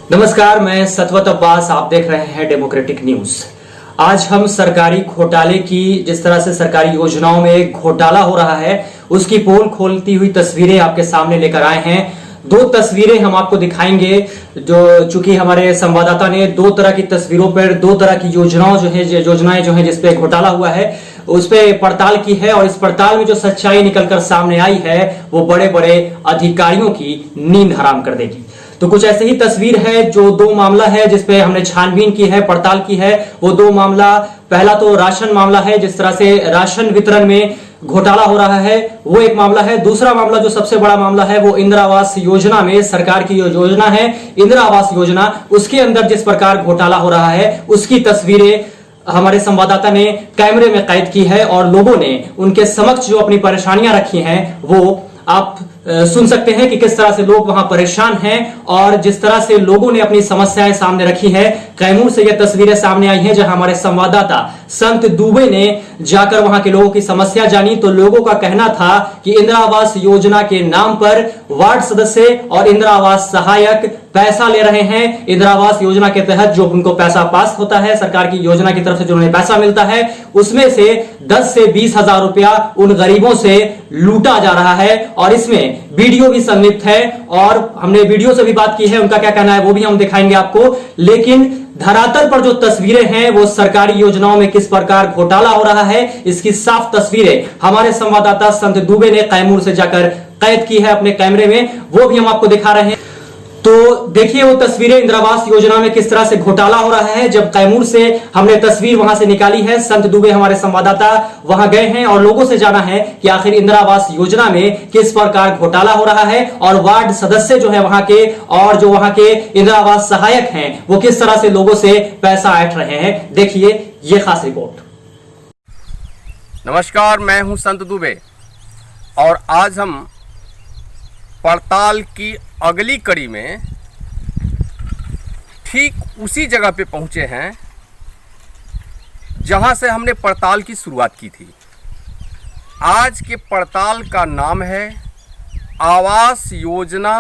नमस्कार, मैं सतवत अब्बास। आप देख रहे हैं डेमोक्रेटिक न्यूज। आज हम सरकारी घोटाले की, जिस तरह से सरकारी योजनाओं में घोटाला हो रहा है, उसकी पोल खोलती हुई तस्वीरें आपके सामने लेकर आए हैं। दो तस्वीरें हम आपको दिखाएंगे, जो चूंकि हमारे संवाददाता ने दो तरह की तस्वीरों पर दो तरह की योजनाएं जो है जिसपे घोटाला हुआ है उस पे पड़ताल की है, और इस पड़ताल में जो सच्चाई निकलकर सामने आई है वो बड़े बड़े अधिकारियों की नींद हराम कर देगी। तो कुछ ऐसे ही तस्वीर है। जो दो मामला है जिसपे हमने छानबीन की है, पड़ताल की है, वो दो मामला, पहला तो राशन मामला है, जिस तरह से राशन वितरण में घोटाला हो रहा है, वो एक मामला है। दूसरा मामला जो सबसे बड़ा मामला है वो इंदिरा आवास योजना में, सरकार की योजना है इंदिरा आवास योजना, उसके अंदर जिस प्रकार घोटाला हो रहा है उसकी तस्वीरें हमारे संवाददाता ने कैमरे में कैद की है, और लोगों ने उनके समक्ष जो अपनी परेशानियां रखी हैं वो आप सुन सकते हैं कि किस तरह से लोग वहां परेशान हैं, और जिस तरह से लोगों ने अपनी समस्याएं सामने रखी है। कैमूर से यह तस्वीरें सामने आई हैं, जहां हमारे संवाददाता संत दुबे ने जाकर वहां के लोगों की समस्या जानी। तो लोगों का कहना था कि इंदिरा आवास योजना के नाम पर वार्ड सदस्य और इंदिरा आवास सहायक पैसा ले रहे हैं। इंदिरा आवास योजना के तहत जो उनको पैसा पास होता है, सरकार की योजना की तरफ से जो उन्हें पैसा मिलता है, उसमें से 10 से 20 हजार रुपया उन गरीबों से लूटा जा रहा है, और इसमें वीडियो भी संलिप्त है। और हमने वीडियो से भी बात की है, उनका क्या कहना है वो भी हम दिखाएंगे आपको। लेकिन धरातल पर जो तस्वीरें हैं वो सरकारी योजनाओं में किस प्रकार घोटाला हो रहा है, इसकी साफ तस्वीरें हमारे संवाददाता संत दुबे ने कैमूर से जाकर कैद की है अपने कैमरे में, वो भी हम आपको दिखा रहे हैं। तो देखिए वो तस्वीरें, इंदिरा आवास योजना में किस तरह से घोटाला हो रहा है। जब कैमूर से हमने तस्वीर वहां से निकाली है, संत दुबे हमारे संवाददाता वहां गए हैं और लोगों से जाना है कि आखिर इंदिरा आवास योजना में किस प्रकार घोटाला हो रहा है, और वार्ड सदस्य जो है वहां के, और जो वहां के इंदिरा आवास सहायक हैं, वो किस तरह से लोगों से पैसा ऐंठ रहे हैं। देखिए ये खास रिपोर्ट। नमस्कार, मैं हूं संत दुबे, और आज हम पड़ताल की अगली कड़ी में ठीक उसी जगह पे पहुंचे हैं जहां से हमने पड़ताल की शुरुआत की थी। आज के पड़ताल का नाम है आवास योजना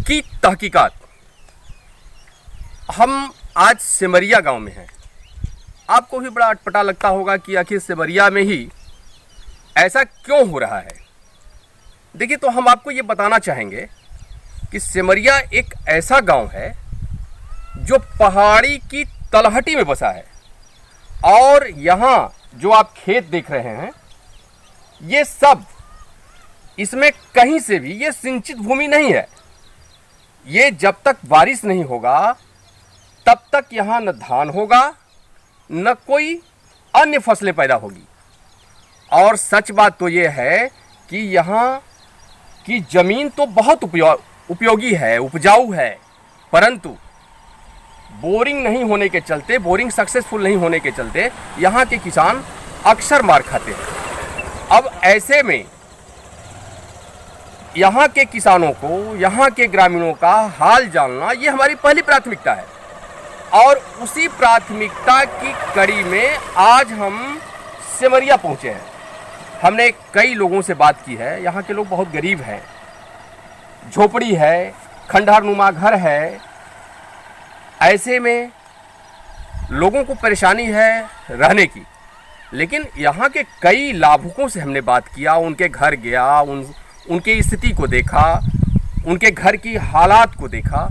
की तहकीकात। हम आज सिमरिया गांव में हैं। आपको भी बड़ा अटपटा लगता होगा कि आखिर सिमरिया में ही ऐसा क्यों हो रहा है। देखिए, तो हम आपको ये बताना चाहेंगे कि सिमरिया एक ऐसा गांव है जो पहाड़ी की तलहटी में बसा है, और यहाँ जो आप खेत देख रहे हैं ये सब, इसमें कहीं से भी ये सिंचित भूमि नहीं है। ये जब तक बारिश नहीं होगा तब तक यहाँ न धान होगा न कोई अन्य फसलें पैदा होगी। और सच बात तो ये है कि यहाँ की जमीन तो बहुत उपयोगी है, उपजाऊ है, परंतु बोरिंग नहीं होने के चलते, बोरिंग सक्सेसफुल नहीं होने के चलते यहाँ के किसान अक्सर मार खाते हैं। अब ऐसे में यहाँ के किसानों को, यहाँ के ग्रामीणों का हाल जानना ये हमारी पहली प्राथमिकता है, और उसी प्राथमिकता की कड़ी में आज हम सिमरिया पहुँचे हैं। हमने कई लोगों से बात की है। यहाँ के लोग बहुत गरीब हैं, झोपड़ी है, खंडहरनुमा घर है। ऐसे में लोगों को परेशानी है रहने की। लेकिन यहाँ के कई लाभुकों से हमने बात किया, उनके घर गया, उनकी स्थिति को देखा, उनके घर की हालात को देखा।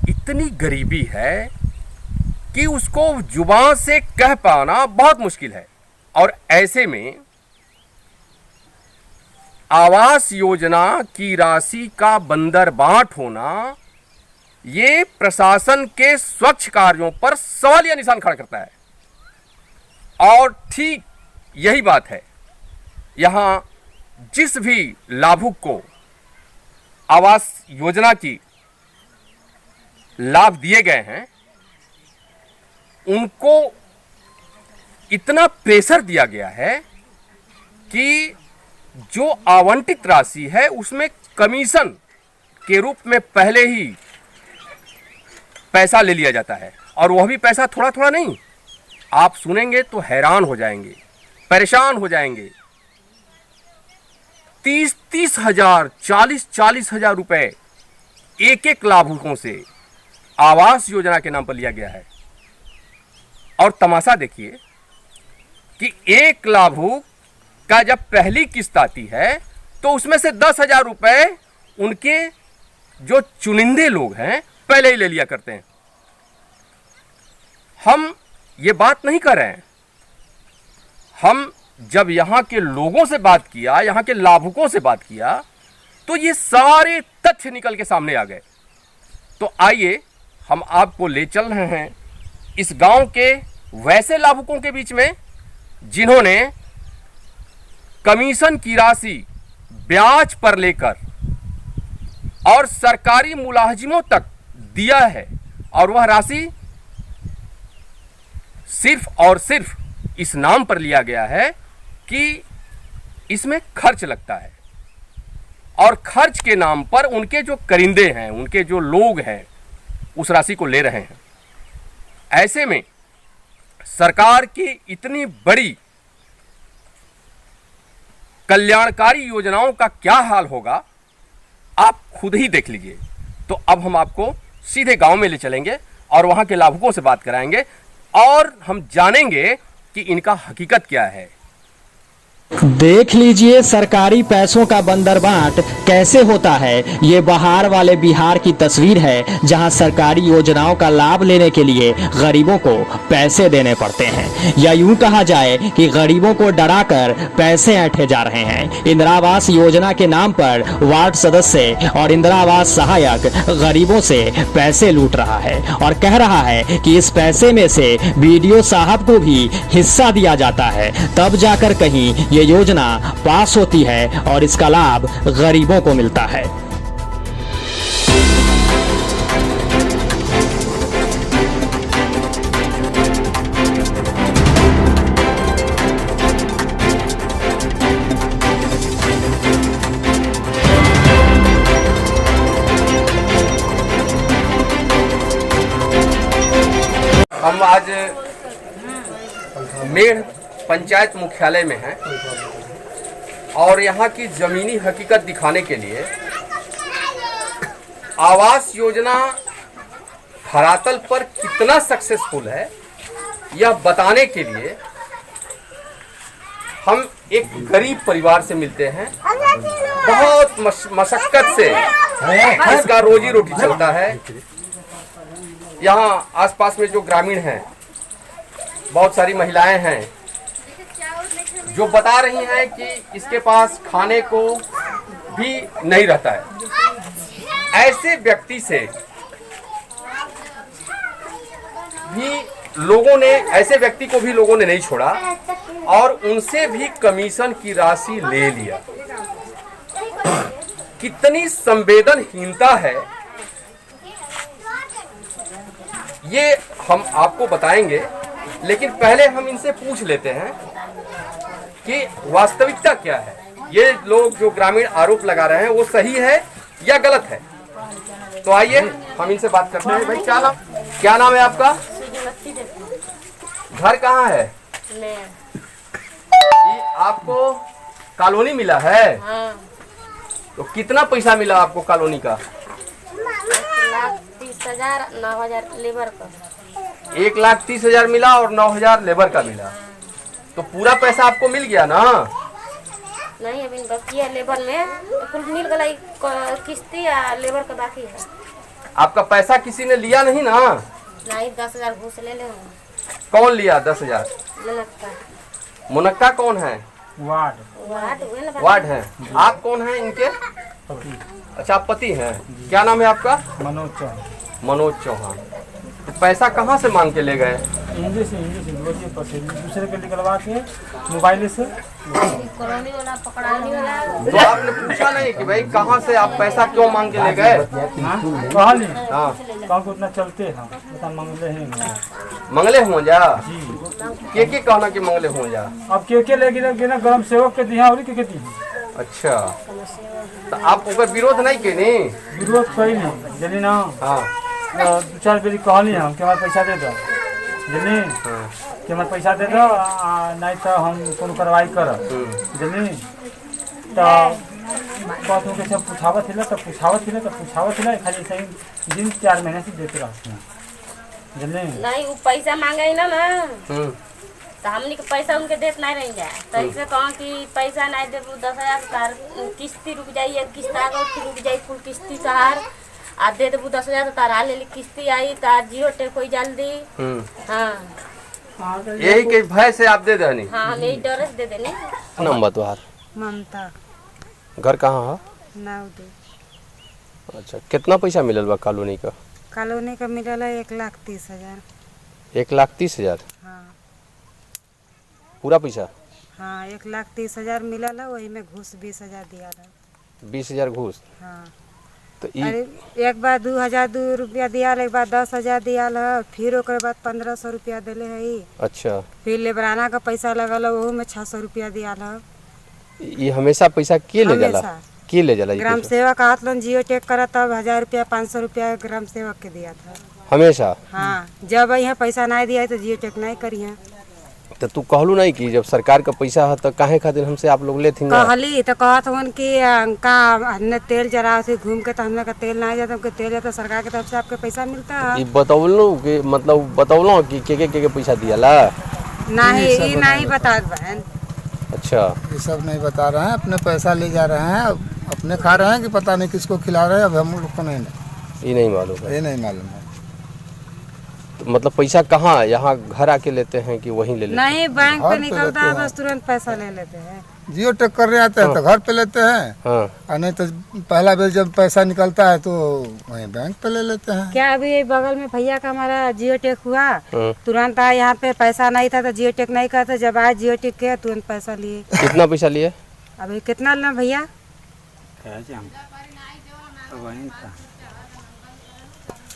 इतनी गरीबी है कि उसको जुबान से कह पाना बहुत मुश्किल है। और ऐसे में आवास योजना की राशि का बंदरबाट होना ये प्रशासन के स्वच्छ कार्यों पर सवालिया निशान खड़ा करता है। और ठीक यही बात है, यहाँ जिस भी लाभुक को आवास योजना की लाभ दिए गए हैं उनको इतना प्रेशर दिया गया है कि जो आवंटित राशि है उसमें कमीशन के रूप में पहले ही पैसा ले लिया जाता है, और वह भी पैसा थोड़ा थोड़ा नहीं। आप सुनेंगे तो हैरान हो जाएंगे, परेशान हो जाएंगे। 30-30 हजार, 40-40 हजार रुपए एक एक लाभुकों से आवास योजना के नाम पर लिया गया है। और तमाशा देखिए कि एक लाभुक का जब पहली किस्त आती है तो उसमें से 10,000 रुपए उनके जो चुनिंदे लोग हैं पहले ही ले लिया करते हैं। हम ये बात नहीं कर रहे हैं, हम जब यहाँ के लोगों से बात किया, यहाँ के लाभुकों से बात किया, तो ये सारे तथ्य निकल के सामने आ गए। तो आइए हम आपको ले चल रहे हैं इस गांव के वैसे लाभुकों के बीच में जिन्होंने कमीशन की राशि ब्याज पर लेकर और सरकारी मुलाजिमों तक दिया है, और वह राशि सिर्फ और सिर्फ इस नाम पर लिया गया है कि इसमें खर्च लगता है, और खर्च के नाम पर उनके जो करिंदे हैं, उनके जो लोग हैं, उस राशि को ले रहे हैं। ऐसे में सरकार की इतनी बड़ी कल्याणकारी योजनाओं का क्या हाल होगा आप खुद ही देख लीजिए। तो अब हम आपको सीधे गांव में ले चलेंगे और वहां के लाभुकों से बात कराएंगे और हम जानेंगे कि इनका हकीकत क्या है। देख लीजिए सरकारी पैसों का बंदरबाट कैसे होता है। ये बाहर वाले बिहार की तस्वीर है जहां सरकारी योजनाओं का लाभ लेने के लिए गरीबों को पैसे देने पड़ते हैं, या यूं कहा जाए कि गरीबों को डराकर पैसे ऐंठे जा रहे हैं। इंदिरा आवास योजना के नाम पर वार्ड सदस्य और इंदिरा आवास सहायक गरीबों से पैसे लूट रहा है और कह रहा है कि इस पैसे में से बीडीओ साहब को भी हिस्सा दिया जाता है, तब जाकर कहीं ये योजना पास होती है और इसका लाभ गरीबों को मिलता है। हम आज मेढ़ पंचायत मुख्यालय में हैं और यहाँ की ज़मीनी हकीकत दिखाने के लिए आवास योजना धरातल पर कितना सक्सेसफुल है यह बताने के लिए हम एक गरीब परिवार से मिलते हैं। बहुत मशक्कत से इसका रोजी रोटी चलता है। यहाँ आसपास में जो ग्रामीण हैं, बहुत सारी महिलाएं हैं जो बता रही हैं कि इसके पास खाने को भी नहीं रहता है। ऐसे व्यक्ति से भी ऐसे व्यक्ति को भी लोगों ने नहीं छोड़ा और उनसे भी कमीशन की राशि ले लिया। कितनी संवेदनहीनता है ये हम आपको बताएंगे, लेकिन पहले हम इनसे पूछ लेते हैं कि वास्तविकता क्या है। ये लोग जो ग्रामीण आरोप लगा रहे हैं वो सही है या गलत है। तो आइए हम इनसे बात करते हैं। भाई क्या नाम है आपका? घर कहाँ है? ये आपको कॉलोनी मिला है? हाँ। तो कितना पैसा मिला आपको कॉलोनी का? 1,30,000 9,000 लेबर का। 1,30,000 मिला और 9,000 लेबर का मिला। तो पूरा पैसा आपको मिल गया ना? नहीं, अभी बाकी है लेबर में, कुल मिल गई किस्ती या लेबर का बाकी है। आपका पैसा किसी ने लिया नहीं ना? नहीं, 10,000 घूस ले ले। कौन लिया 10,000? मुनक्का कौन है? वार्ड है। आप कौन हैं इनके? अच्छा, आप पति हैं। क्या नाम है आपका? मनोज चौहान। तो पैसा कहाँ से मांग के ले गए? दूसरे के निकलवा के मोबाइल से। कॉलोनी वाला पकड़ाने वाला। तो आपने पूछा नहीं कि भाई कहाँ से आप पैसा क्यों मांग के ले गए? हाँ, को उतना चलते हैं, बता मंगले हैं। मंगले हो जा जी। के कहना कि मंगले हो जा। अब के लेके ना गरम सेवक के दिया और के दी। अच्छा, तो आप ऊपर विरोध नहीं के नहीं? विरोध कोई नहीं जनी ना। हाँ, 2-4 बेरी कहली हम कि हमारे पैसा दे दो, जनी कि हमारे पैसा दे दो, नहीं तो हम कौन कार्रवाई करब, जनी। तो बात हो सब पूछावत हिला तो पूछावत हिला खाली सही दिन 4 महीने से देते रहते हैं जल्दी नहीं वो पैसा मांगे ना तो हमनी के पैसा उनके देत नहीं रह जाए तो ऐसे कहो कि पैसा नहीं दे 10,000 तार किस्ती रुक जाइए किस्त आ गई फिर रुक जाई कुल किस्ती तार आ दे देबू 10,000 तो तार ले किस्ती आई तार जियो टेक होई जल्दी। हाँ यही के भय से आप दे देनी। हाँ हम यही डर से दे देने। नंबर तुहार ममता घर कहाँ है? नाउदी। अच्छा कितना पैसा मिलल बा कॉलोनी का? कॉलोनी का मिलल है 1,30,000। 1,30,000? हाँ पूरा पैसा? हाँ 1,30,000 मिलल है वही में घूस 20,000 दिया था। 20,000 घूस? हाँ तो अरे एक बार 2,000 रुपया दिया एक बार 10,000 दिया है फिर ओकर बाद 1,500 रुपया दिले है। अच्छा फिर लेबराना का पैसा लगल है वहू में 600 रुपया दिया है। ये हमेशा पैसा के ले जाला? हमेशा। के ले जाला? ग्राम सेवक हाथ लोन जियो टेक करा तब 1,000 रुपया 500 रुपया ग्राम सेवक के दिया था हमेशा? हाँ जब यहाँ पैसा नहीं दिया तो जियो टेक नहीं करिए। तो तू कहलू नहीं कि जब सरकार का पैसा है तो काहे खातिर हमसे आप लोग लेते हैं? कहली तो कहत हन कि का हमने तेल जरा से घूम के तो हमने का तेल नहीं जाता हमके तेल जाता सरकार की तरफ से आपके पैसा मिलता है। ये बतौलू कि मतलब बतौलो कि के पैसा दियाला? नहीं ये नहीं बता बहन। अच्छा ये सब नहीं बता रहे हैं अपने पैसा ले जा रहे हैं अपने खा रहे हैं कि पता नहीं किसको खिला रहे हैं अब हम लोग को नहीं ये नहीं मालूम है? ये नहीं मालूम है। तो मतलब पैसा कहाँ यहाँ घर आके लेते हैं कि वहीं ले लेते हैं? नहीं बैंक पे निकलता है बस तुरंत पैसा ले लेते हैं। जियो टेक कर रहे आते हैं तो घर पे लेते हैं हाँ और नहीं तो पहला बेर जब पैसा निकलता है तो वहीं बैंक पे ले लेते हैं। क्या अभी ये बगल में भैया का हमारा जियो टेक हुआ हाँ। तुरंत आया यहाँ पे पैसा नहीं था तो जियो टेक नहीं करते जब आए जियो टेक के तुरंत पैसा लिए। कितना पैसा लिए? अभी कितना लेना भैया?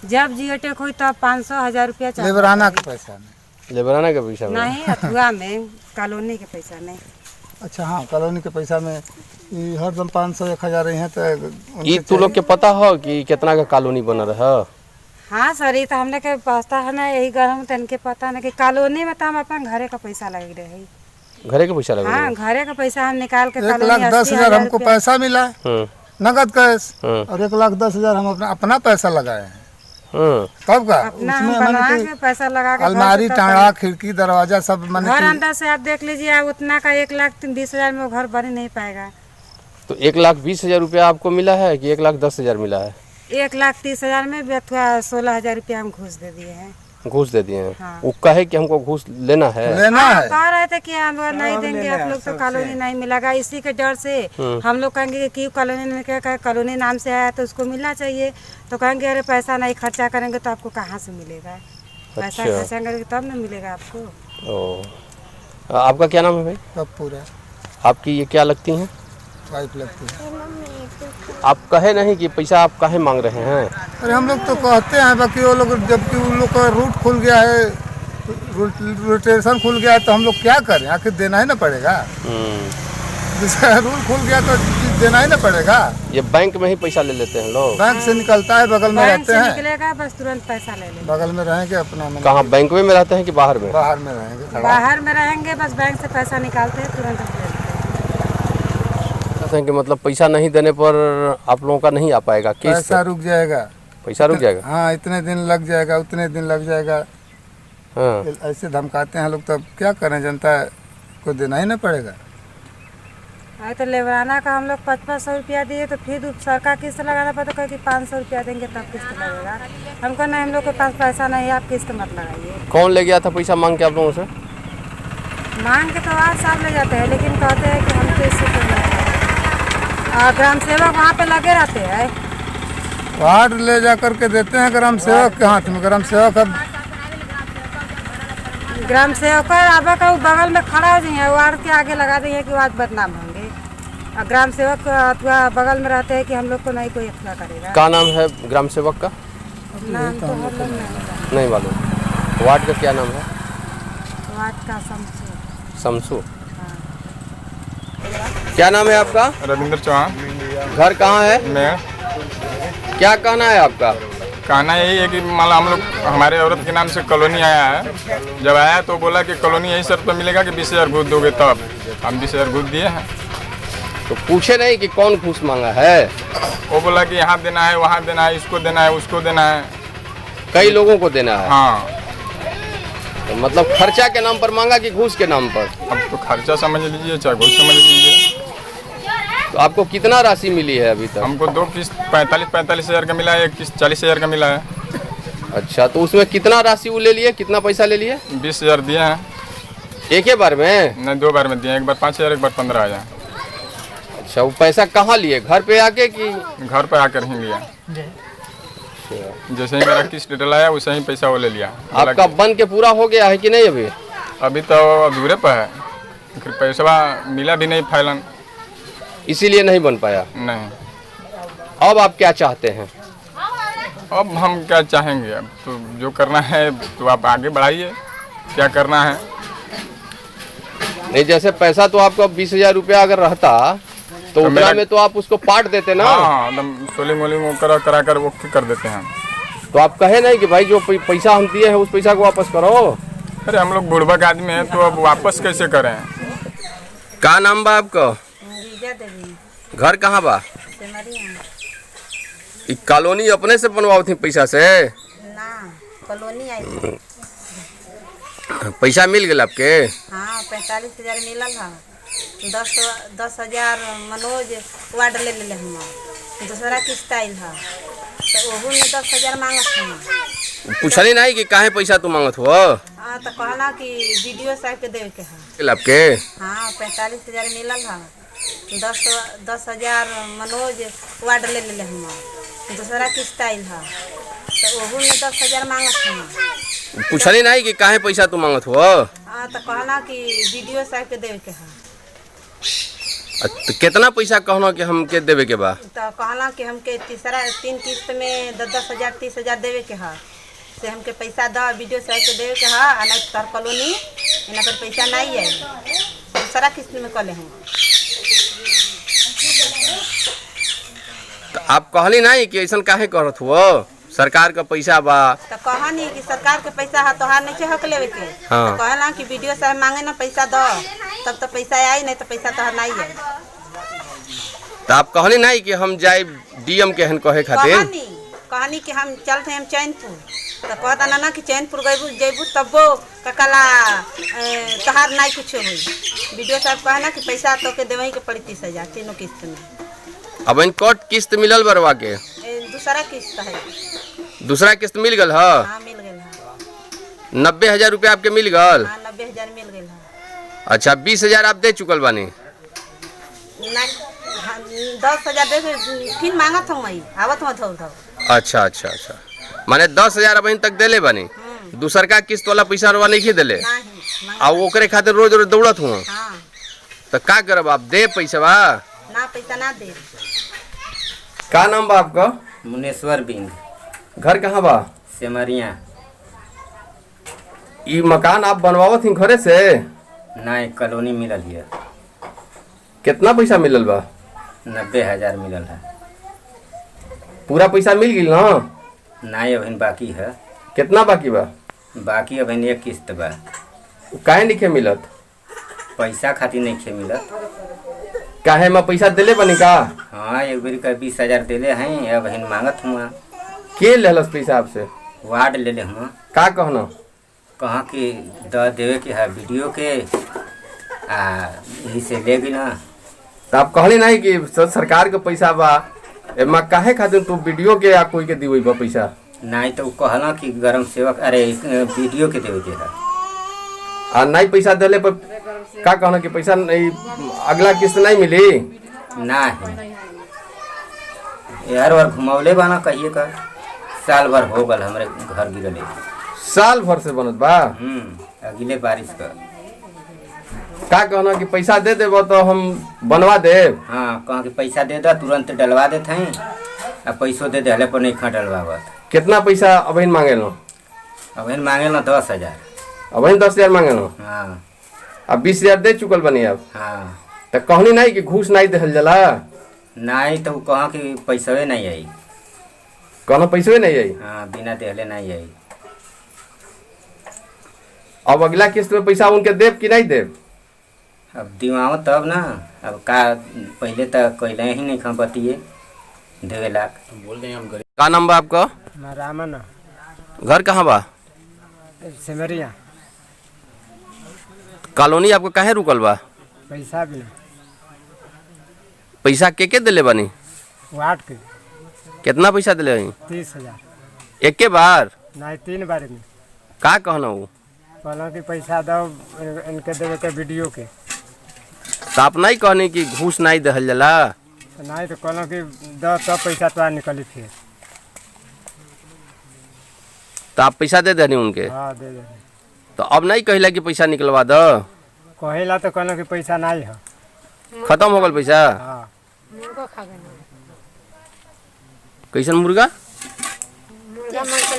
जब जियो टेक हुई तब 500,000 रुपया चाहिए। लेबराना के पैसा नहीं। लेबराना का पैसा में? नहीं अथुआ में कॉलोनी के पैसा नहीं। अच्छा हाँ कॉलोनी के पैसा में ये हरदम 500-1,000 रही है तो ये तू लोग के पता हो कि कितना का कॉलोनी बना रहा? हाँ सर ये तो हमने के पता है ना यही गरम तन के पता ना कि कॉलोनी में तो हम अपन घरे का पैसा लगे रहे। घरे का पैसा लगा? हाँ घरे का पैसा हम निकाल के 1,10,000 हमको पैसा मिला नगद कैश हाँ। और 1,10,000 हम अपना पैसा लगाए हैं हाँ। तब का अपना हम उसमें बना मैंने के पैसा लगा के अलमारी टांगा खिड़की दरवाजा सब मैंने घर अंदर से आप देख लीजिए उतना का 1,20,000 में वो घर बन ही नहीं पाएगा। तो 1,20,000 रुपया आपको मिला है कि 1,10,000 मिला है? 1,30,000 में भी अथवा 16,000 रुपया हम घूस दे दिए हैं। घूस दे दिए हैं? हाँ। वो कहे कि हमको घूस लेना है? लेना है। कह रहे थे कि हम नहीं देंगे आप लोग तो कॉलोनी नहीं मिलेगा इसी के डर से हम लोग कहेंगे कि कॉलोनी में क्या कॉलोनी नाम से आया तो उसको मिलना चाहिए तो कहेंगे अरे पैसा नहीं खर्चा करेंगे तो आपको कहाँ से मिलेगा पैसा खर्चा करेंगे तब ना मिलेगा आपको। ओ आपका क्या नाम है भाई? सब पूरा आपकी ये क्या लगती हैं? वाइफ लगती है। आप कहे नहीं कि पैसा आप काहे मांग रहे हैं? अरे हम लोग तो कहते हैं बाकी वो लोग जबकि उन लोग का रूट खुल गया है रोटेशन खुल गया है तो हम लोग क्या करें आखिर देना ही ना पड़ेगा। जिसका रूट खुल गया तो देना ही ना पड़ेगा। ये बैंक में ही पैसा ले लेते हैं लोग? बैंक से निकलता है बगल में बैंक रहते से हैं निकलेगा बस तुरंत पैसा ले लेंगे। बगल में रहेंगे अपना कहाँ बैंक में रहते हैं कि बाहर में? बाहर में रहेंगे बाहर में रहेंगे बस बैंक से पैसा निकालते हैं तुरंत ले लेते हैं। कहते हैं कि मतलब पैसा नहीं देने पर आप लोगों का नहीं आ पाएगा किस्त? पैसा रुक जाएगा। पैसा रुक जाएगा? हाँ इतने दिन लग जाएगा उतने दिन लग जाएगा। हाँ ऐसे धमकाते हैं लोग तब क्या करें जनता को देना ही ना पड़ेगा। अरे तो लेबराना का हम लोग 500 रुपया दिए तो फिर सरकार किस्त लगाना पड़ता कहे कि 500 रुपया देंगे तब किस्त लगेगा। हमको नहीं हम लोग के पास पैसा नहीं है आप किस्त मत लगाइए। कौन ले गया था पैसा मांग के आप लोगों से? मांग के तो आज साहब ले जाते हैं लेकिन कहते हैं कि हम तो इससे ग्राम सेवक वहाँ पे लगे रहते हैं। वार्ड ले जा करके देते हैं ग्राम सेवक के हाथ में। ग्राम सेवक अब ग्राम सेवक अब का बगल में खड़ा हो जाइए वार्ड के आगे लगा देंगे कि वार्ड बदनाम होंगे और ग्राम सेवक अथवा बगल में रहते हैं कि हम लोग को नहीं कोई अथवा करेगा। क्या नाम है ग्राम सेवक का? नाम तो हम लोग नहीं मालूम। वार्ड का क्या नाम है? वार्ड का शमसू। शमसू। क्या नाम है आपका? रविंद्र चौहान। घर कहाँ है? मैं क्या कहना है आपका? कहना यही है कि माला हम लोग हमारे औरत के नाम से कॉलोनी आया है। जब आया तो बोला कि कॉलोनी यही शर्त पर मिलेगा कि 20,000 घूस दोगे तब हम 20,000 घूस दिए हैं। तो पूछे नहीं कि कौन घूस मांगा है? वो बोला कि यहाँ देना है, वहाँ देना है, इसको देना है, उसको देना है। कई लोगों को देना है। हाँ, तो मतलब खर्चा के नाम पर मांगा कि घूस के नाम पर? अब तो खर्चा समझ लीजिए चाहे घूस समझ लीजिए। तो आपको कितना राशि मिली है अभी तक? हमको 2 किस्त 45 हज़ार का मिला है, 1 किस्त 40 हज़ार का मिला है। अच्छा, तो उसमें कितना राशि वो ले लिए, कितना पैसा ले लिए? 20 हज़ार दिए हैं। एक ही बार में? नहीं, 2 बार में दिए, एक बार 5 हज़ार, एक बार 15 हज़ार। अच्छा, वो पैसा कहाँ लिए, घर पे आके कि? घर पर आकर ही लिया। जैसे ही मेरा किस्त डिटेल आया वैसे ही पैसा वो ले लिया। आपका बन के पूरा हो गया है कि नहीं अभी? अभी तो अधूरे पर है, फिर पैसा मिला भी नहीं फाइलन, इसीलिए नहीं बन पाया। नहीं। अब आप क्या चाहते हैं? अब हम क्या चाहेंगे, अब तो जो करना है तो आप आगे बढ़ाइए, क्या करना है। नहीं, जैसे पैसा तो आपको 20,000 रुपया अगर रहता तो उतना मेरा- में तो आप उसको पाट देते ना। हाँ, एकदम सोलिंग वोलिंग करा कर वो कर देते हैं। तो आप कहे नहीं कि भाई जो पैसा हम दिए हैं उस पैसा को वापस करो। अरे हम लोग बुढ़बक आदमी हैं तो अब वापस कैसे करें। का नाम बा आपका? गीजा देवी घर कहाँ बा? सिमरिया ई कॉलोनी अपने से बनवाओ थी पैसा से? ना कॉलोनी आई पैसा मिल गया आपके? हाँ 45,000 मिलल है। 10,000 मनोज वार्ड ले ले हम, दूसरा किस्त आयल है तो ओहू में 10,000 मांगत हम। पूछली नहीं कि काहे पैसा तू मांगत हो? हाँ तो कहला कि वीडियो साहब के देवे के है। आपके? हाँ 45,000 मिलल है। 10,000 मनोज वार्ड ले ले हम, दूसरा किस्त आयल है तो ओहू में 10,000 मांगत हम। पूछली नहीं कि काहे पैसा तू मांगत हो? हाँ तो कहला कि वीडियो साहब के देवे के है। तो कितना पैसा कहना कि हमके देवे के बा? तो कहला कि हमके 3 किस्त में 10,000 30,000 देवे के है, से हमके पैसा द वीडियो साहब के देवे के है, आ नहीं तर कॉलोनी एना पर पैसा नहीं है, दूसरा किस्त में कले हम। तो आप कहली नहीं कि ऐसा काहे करत हो? सरकार का पैसा बा। तो कहानी कि सरकार के पैसा है तोहार नहीं हक लेवे के। हाँ। तो कहला कि वीडियो साहब मांगे ना पैसा दो तब तो पैसा आई, नहीं तो पैसा तोहार नहीं है। तो आप कहली नहीं कि हम जाए डीएम के हन कहे खातिर? कहानी कि हम चलते हैं चैनपुर तो कहता ना कि चैनपुर जेबू तब्बो कला तहार नहीं कुछ हुई। वीडियो साहब कहना कि पैसा तो के देवही के पड़ी 30,000 तीनों किस्त में। अब इन कट किस्त मिलल बरवा के? दूसरा किस्त है। दूसरा किस्त मिल गल है? हाँ मिल गया है। 90,000 रुपया आपके मिल गल? हाँ 90,000 मिल गया है। अच्छा, 20,000 आप दे चुकल बानी? नहीं 10,000 दे फिर मांगत हूँ मैं आवत हूँ धो। अच्छा अच्छा अच्छा, माने 10,000 अभी तक देले बानी? दूसर का किस्त वाला पैसा रवा नहीं देले? नहीं आ ओकरे खातिर रोज रोज दौड़त हूँ? हाँ तो का करब, आप दे पैसा बा? ना पैसा ना दे। का नाम बा आपका? मुनेश्वर बिंग, घर कहाँ बा? सिमरिया। ई मकान आप बनवावत ही घरे से? नहीं कॉलोनी मिलल है। कितना पैसा मिलल बा? 90,000 मिलल है। पूरा पैसा मिल गई ना? नहीं अभी बाकी है। कितना बाकी बा? बाकी अभी 1 किस्त बा। काहे नहीं मिलत? पैसा खातिर नहीं मिलत। काहे में पैसा दिले बनी का? हाँ एक बार का 20,000 दिले हैं, अब हिन मांगत हुआ। के लेलस पैसा आपसे? वार्ड ले ले हुआ। का कहना? कहाँ कि देवे के है वीडियो के यही से ले गई ना। तो आप कहली नहीं कि सरकार के पैसा बा, एमा काहे खातिर तू वीडियो के या कोई के दिवई बा पैसा? नहीं तो कहला कि गरम सेवक अरे वीडियो के देवे के है। आ नहीं पैसा दिले पर का कहना कि पैसा नहीं, अगला किस्त नहीं मिली? नहीं यार बार घुमौले बाना कहिए का साल भर हो गल हमरे घर गिरले। साल भर से बनत बा? अगले बारिश का। का कहना कि पैसा दे देबो तो हम बनवा देब? हाँ कहाँ कि पैसा दे दो तुरंत डलवा देते हैं, अब पैसों दे दे पर नहीं खा डलवावत। कितना पैसा अभी मांगे लो? अभी मांगे ना 10,000। अभी 10,000 मांगे लो? हाँ। अब 20,000 दे चुकल बनी अब? हाँ। तो कहनी नहीं कि घूस नहीं देहल जला? नहीं तो कहाँ कि पैसवे नहीं आई। कहना पैसवे नहीं आई? हाँ बिना देहले नहीं आई। अब अगला किस्त में पैसा उनके देव कि नहीं देव? अब दिवाओ तब ना। अब का पहले तक कैले ही नहीं खा बतिए देवे लाख। का नाम बा आपका? रामन घर कहाँ बा? सिमरिया। कॉलोनी आपको काहे रुकल बा? पैसा भी पैसा के दिले बानी? वाट के कितना पैसा दिले हई? 30,000। एक के बार? नहीं 3 बार में। का कहना वो? कहना कि पैसा दो इनके देवे के वीडियो के। तो आप नहीं कहनी कि घूस नहीं दहल जाला? नहीं तो कहना कि दो तब पैसा तो निकली फिर। तो आप पैसा दे देनी उनके? हाँ दे दे। तो अब नहीं कहला कि पैसा निकलवा दो? कहेला तो कहना कि पैसा नहीं है। खत्म हो गल पैसा? हाँ। कैसन मुर्गा?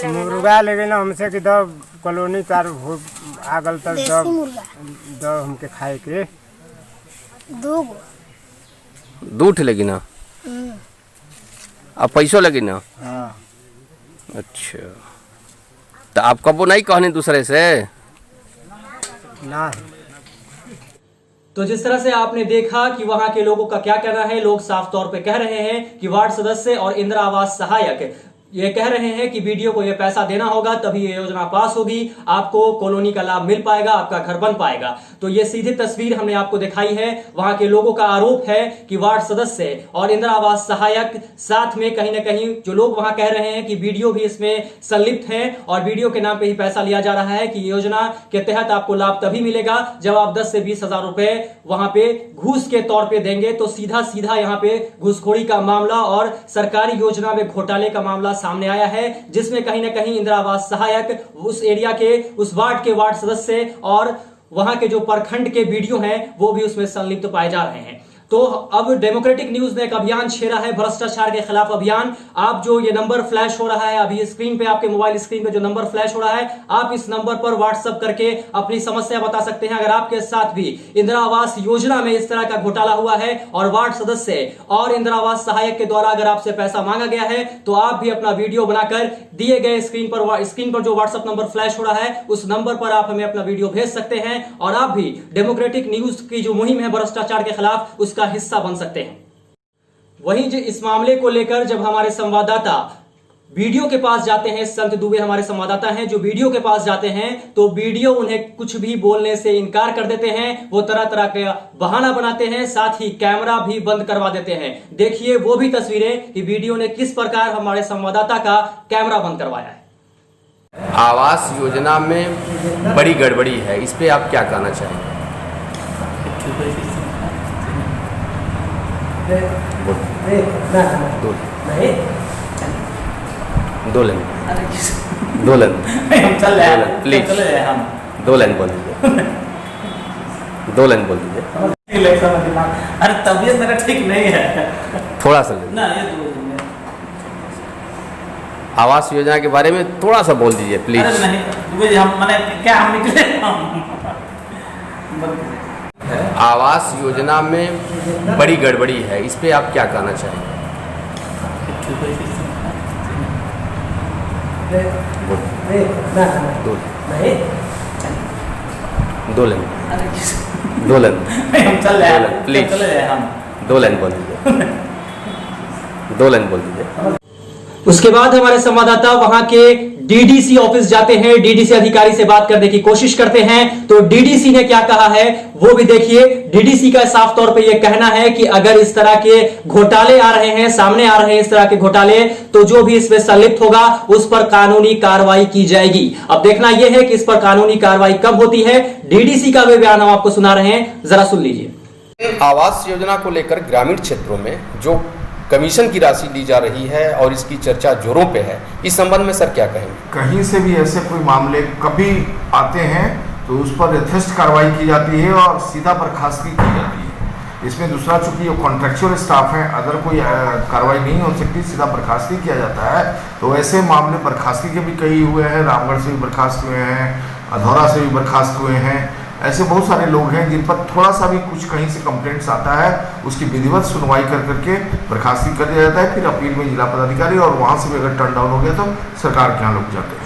मुर्गा ले गए ना हमसे कि दो कॉलोनी तार हो आगल तक दो हमके खाए के। 2 ठे लगी ना? अब पैसों लगी ना? हाँ। अच्छा, तो आप कबो नहीं कहनी दूसरे से? ना। तो जिस तरह से आपने देखा कि वहां के लोगों का क्या कहना है, लोग साफ तौर पे कह रहे हैं कि वार्ड सदस्य और इंदिरा आवास सहायक ये कह रहे हैं कि वीडियो को ये पैसा देना होगा तभी ये योजना पास होगी, आपको कॉलोनी का लाभ मिल पाएगा, आपका घर बन पाएगा। तो ये सीधी तस्वीर हमने आपको दिखाई है। वहां के लोगों का आरोप है कि वार्ड सदस्य और इंदिरा आवास सहायक साथ में कहीं ना कहीं जो लोग वहां कह रहे हैं कि वीडियो भी इसमें संलिप्त है और वीडियो के नाम पे ही पैसा लिया जा रहा है कि योजना के तहत आपको लाभ तभी मिलेगा जब आप 10 से 20 हजार रुपए वहां पे घूस के तौर पे देंगे। तो सीधा सीधा यहाँ पे घूसखोरी का मामला और सरकारी योजना में घोटाले का मामला सामने आया है, जिसमें कहीं ना कहीं इंदिरा आवास सहायक उस एरिया के उस वार्ड के वार्ड सदस्य और वहां के जो प्रखंड के वीडियो हैं वो भी उसमें संलिप्त पाए जा रहे हैं। तो अब डेमोक्रेटिक न्यूज ने एक अभियान छेड़ा है, भ्रष्टाचार के खिलाफ अभियान। आप जो ये नंबर फ्लैश हो रहा है अभी स्क्रीन पे, आपके मोबाइल स्क्रीन पे जो नंबर फ्लैश हो रहा है, आप इस नंबर पर व्हाट्सएप करके अपनी समस्या बता सकते हैं। अगर आपके साथ भी इंदिरा आवास योजना में इस तरह का घोटाला हुआ है और वार्ड सदस्य और इंदिरा आवास सहायक के द्वारा अगर आपसे पैसा मांगा गया है तो आप भी अपना वीडियो बनाकर दिए गए स्क्रीन पर जो व्हाट्सएप नंबर फ्लैश हो रहा है उस नंबर पर आप हमें अपना वीडियो भेज सकते हैं और आप भी डेमोक्रेटिक न्यूज की जो मुहिम है भ्रष्टाचार के खिलाफ उसका हिस्सा बन सकते हैं। वहीं जो इस मामले को लेकर जब हमारे संवाददाता वीडियो के पास जाते हैं, संत दुबे हमारे संवाददाता हैं जो वीडियो के पास जाते हैं तो वीडियो उन्हें कुछ भी बोलने से इनकार कर देते हैं। वो तरह तरह का बहाना बनाते हैं, साथ ही कैमरा भी बंद करवा देते हैं। देखिए वो भी तस्वीरें कि वीडियो ने किस प्रकार हमारे संवाददाता का कैमरा बंद करवाया है। आवास योजना में बड़ी गड़बड़ी है, इस पे आप क्या कहना चाहेंगे? दो लाइन प्लीज, 2 लाइन बोल दीजिए, 2 लाइन बोल दीजिए। अरे तबीयत मेरा ठीक नहीं है, थोड़ा सा ना आवास योजना के बारे में थोड़ा सा बोल दीजिए प्लीज। अरे नहीं हम मैंने क्या हम निकले आवास योजना में बड़ी गड़बड़ी है, इस पे आप क्या कहना चाहेंगे? दो लाइन प्लीज, 2 लाइन बोल दीजिए, 2 लाइन बोल दीजिए। उसके बाद हमारे संवाददाता वहां के डीडीसी ऑफिस जाते हैं, डीडीसी अधिकारी से बात करने की कोशिश करते हैं। तो डीडीसी ने क्या कहा है वो भी देखिए। डीडीसी का साफ तौर पे ये कहना है कि अगर इस तरह के घोटाले आ रहे हैं, सामने आ रहे हैं इस तरह के घोटाले, तो जो भी इसमें संलिप्त होगा उस पर कानूनी कार्रवाई की जाएगी। अब देखना यह है कि इस पर कानूनी कार्रवाई कब होती है। डीडीसी का भी बयान हम आपको सुना रहे हैं, जरा सुन लीजिए। आवास योजना को लेकर ग्रामीण क्षेत्रों में जो कमीशन की राशि ली जा रही है और इसकी चर्चा जोरों पे है, इस संबंध में सर क्या कहेंगे? कहीं से भी ऐसे कोई मामले कभी आते हैं तो उस पर यथेष्ट कार्रवाई की जाती है और सीधा बर्खास्तगी की जाती है। इसमें दूसरा चूंकि जो कॉन्ट्रेक्चुअल स्टाफ है, अगर कोई कार्रवाई नहीं हो सकती सीधा बर्खास्तगी किया जाता है। तो ऐसे मामले बर्खास्तगी के भी कई हुए हैं, रामगढ़ से भी बर्खास्त हुए हैं, अधौरा से भी बर्खास्त हुए हैं। ऐसे बहुत सारे लोग हैं जिन पर थोड़ा सा भी कुछ कहीं से कंप्लेंट्स आता है, उसकी विधिवत सुनवाई कर करके बर्खास्ती कर दिया जाता है। फिर अपील में जिला पदाधिकारी और वहाँ से भी अगर टर्न डाउन हो गया तो सरकार के यहाँ लोग जाते हैं।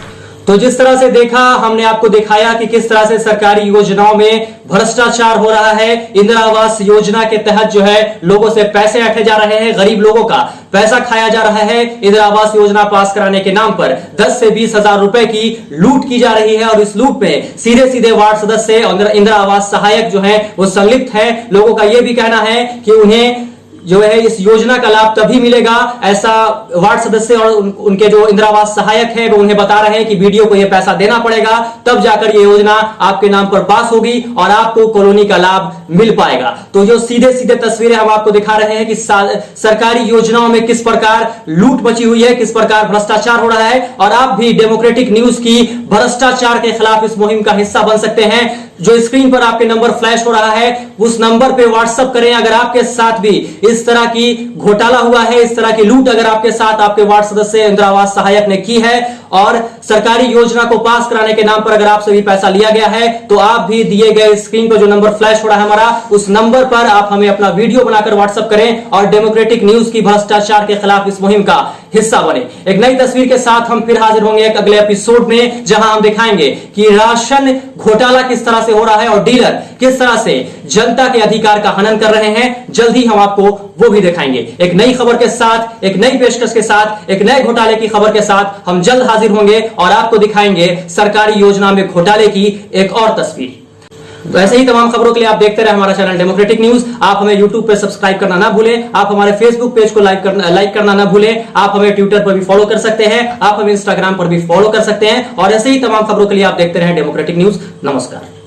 तो जिस तरह से देखा, हमने आपको दिखाया कि किस तरह से सरकारी योजनाओं में भ्रष्टाचार हो रहा है। इंदिरा आवास योजना के तहत जो है लोगों से पैसे ऐंठे जा रहे हैं, गरीब लोगों का पैसा खाया जा रहा है। इंदिरा आवास योजना पास कराने के नाम पर 10 से 20 हजार रुपए की लूट की जा रही है और इस लूट में सीधे सीधे वार्ड सदस्य और इंदिरा आवास सहायक जो है वो संलिप्त है। लोगों का यह भी कहना है कि उन्हें जो है इस योजना का लाभ तभी मिलेगा, ऐसा वार्ड सदस्य और उनके जो इंदिरा आवास सहायक है वो उन्हें बता रहे हैं कि वीडियो को यह पैसा देना पड़ेगा, तब जाकर यह योजना आपके नाम पर पास होगी और आपको कॉलोनी का लाभ मिल पाएगा। तो जो सीधे सीधे तस्वीरें हम आपको दिखा रहे हैं कि सरकारी योजनाओं में किस प्रकार लूट मची हुई है, किस प्रकार भ्रष्टाचार हो रहा है। और आप भी डेमोक्रेटिक न्यूज की भ्रष्टाचार के खिलाफ इस मुहिम का हिस्सा बन सकते हैं। जो स्क्रीन पर आपके नंबर फ्लैश हो रहा है उस नंबर पे व्हाट्सएप करें अगर आपके साथ भी इस तरह की घोटाला हुआ है, इस तरह की लूट अगर आपके साथ आपके वार्ड सदस्य इंदिरा आवास सहायक ने की है और सरकारी योजना को पास कराने के नाम पर अगर आपसे भी पैसा लिया गया है, तो आप भी दिए गए स्क्रीन पर जो नंबर फ्लैश हो रहा है हमारा, उस नंबर पर आप हमें अपना वीडियो बनाकर व्हाट्सएप करें और डेमोक्रेटिक न्यूज की भ्रष्टाचार के खिलाफ इस मुहिम का हिस्सा बने। एक नई तस्वीर के साथ हम फिर हाजिर होंगे एक अगले एपिसोड में, जहां हम दिखाएंगे कि राशन घोटाला किस तरह से हो रहा है और डीलर किस तरह से जनता के अधिकार का हनन कर रहे हैं। जल्द ही हम आपको वो भी दिखाएंगे। एक नई खबर के साथ, एक नई पेशकश के साथ, एक नए घोटाले की खबर के साथ हम जल्द हाजिर होंगे और आपको दिखाएंगे सरकारी योजना में घोटाले की एक और तस्वीर। तो ऐसे ही तमाम खबरों के लिए आप देखते रहे हमारा चैनल डेमोक्रेटिक न्यूज। आप हमें यूट्यूब पर सब्सक्राइब करना ना भूलें, आप हमारे फेसबुक पेज को लाइक करना ना भूलें, आप हमें ट्विटर पर भी फॉलो कर सकते हैं, आप हमें इंस्टाग्राम पर भी फॉलो कर सकते हैं और ऐसे ही तमाम खबरों के लिए आप देखते रहे डेमोक्रेटिक न्यूज। नमस्कार।